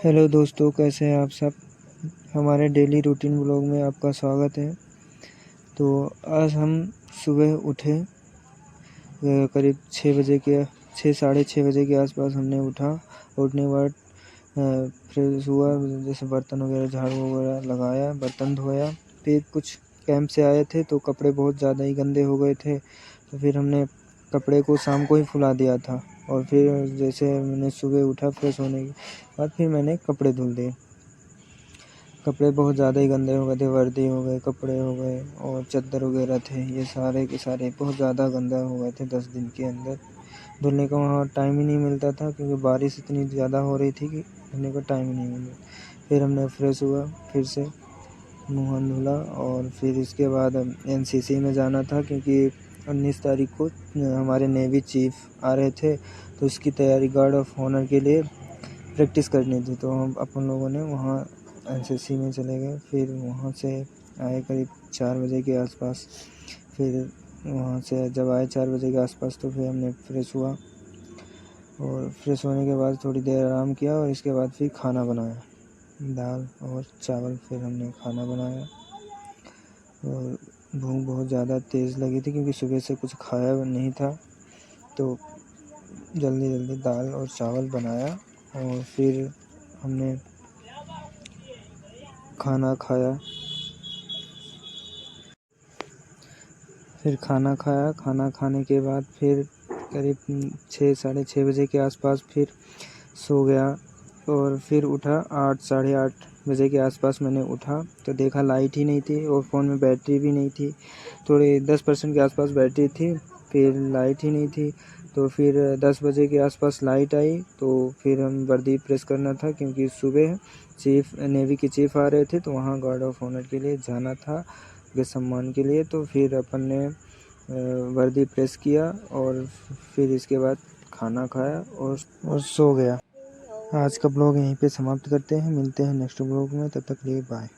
Hello दोस्तों, कैसे हैं आप सब। हमारे डेली रूटीन ब्लॉग में आपका स्वागत है। तो आज हम सुबह उठे करीब 6 साढ़े 6 बजे के आसपास हमने उठा। उठने के बाद फ्रेश हुआ, जैसे बर्तन वगैरह झाड़ू वगैरह लगाया, बर्तन धोया। फिर कुछ कैंप से आए थे तो कपड़े बहुत ज़्यादा ही गंदे हो गए थे, तो फिर हमने कपड़े को शाम को ही फुला दिया था। और फिर जैसे मैंने सुबह उठा फ्रेश होने के बाद फिर मैंने कपड़े धुल दिए। कपड़े बहुत ज़्यादा ही गंदे हो गए थे, वर्दी हो गए, कपड़े हो गए और चादर वगैरह थे, ये सारे के सारे बहुत ज़्यादा गंदा हो गए थे 10 दिन के अंदर। धुलने का वहाँ टाइम ही नहीं मिलता था, क्योंकि बारिश इतनी ज़्यादा हो रही थी कि धुलने का टाइम ही नहीं मिला। फिर हमने फ्रेश हुआ, फिर से मुँह हाथ धुला और फिर इसके बाद एनसीसी में जाना था, क्योंकि 19 तारीख को हमारे नेवी चीफ आ रहे थे, तो उसकी तैयारी गार्ड ऑफ ऑनर के लिए प्रैक्टिस करनी थी। तो हम अपन लोगों ने वहाँ एनसीसी में चले गए। फिर वहाँ से आए करीब 4 बजे के आसपास। फिर वहाँ से जब आए 4 बजे के आसपास तो फिर हमने फ्रेश हुआ और फ्रेश होने के बाद थोड़ी देर आराम किया और इसके बाद फिर खाना बनाया, दाल और चावल। फिर हमने खाना बनाया और भूख बहुत ज़्यादा तेज़ लगी थी, क्योंकि सुबह से कुछ खाया नहीं था, तो जल्दी जल्दी दाल और चावल बनाया और फिर हमने खाना खाया। खाना खाने के बाद फिर करीब 6 साढ़े 6 बजे के आसपास फिर सो गया और फिर उठा 8 साढ़े 8 बजे के आसपास मैंने उठा तो देखा लाइट ही नहीं थी और फ़ोन में बैटरी भी नहीं थी। थोड़ी 10% के आसपास बैटरी थी, फिर लाइट ही नहीं थी। तो फिर 10 बजे के आसपास लाइट आई, तो फिर हम वर्दी प्रेस करना था, क्योंकि सुबह नेवी के चीफ आ रहे थे, तो वहाँ गार्ड ऑफ ऑनर के लिए जाना था, उनके सम्मान के लिए। तो फिर अपन ने वर्दी प्रेस किया और फिर इसके बाद खाना खाया और सो गया। आज का ब्लॉग यहीं पे समाप्त करते हैं। मिलते हैं नेक्स्ट ब्लॉग में, तब तक के लिए बाय।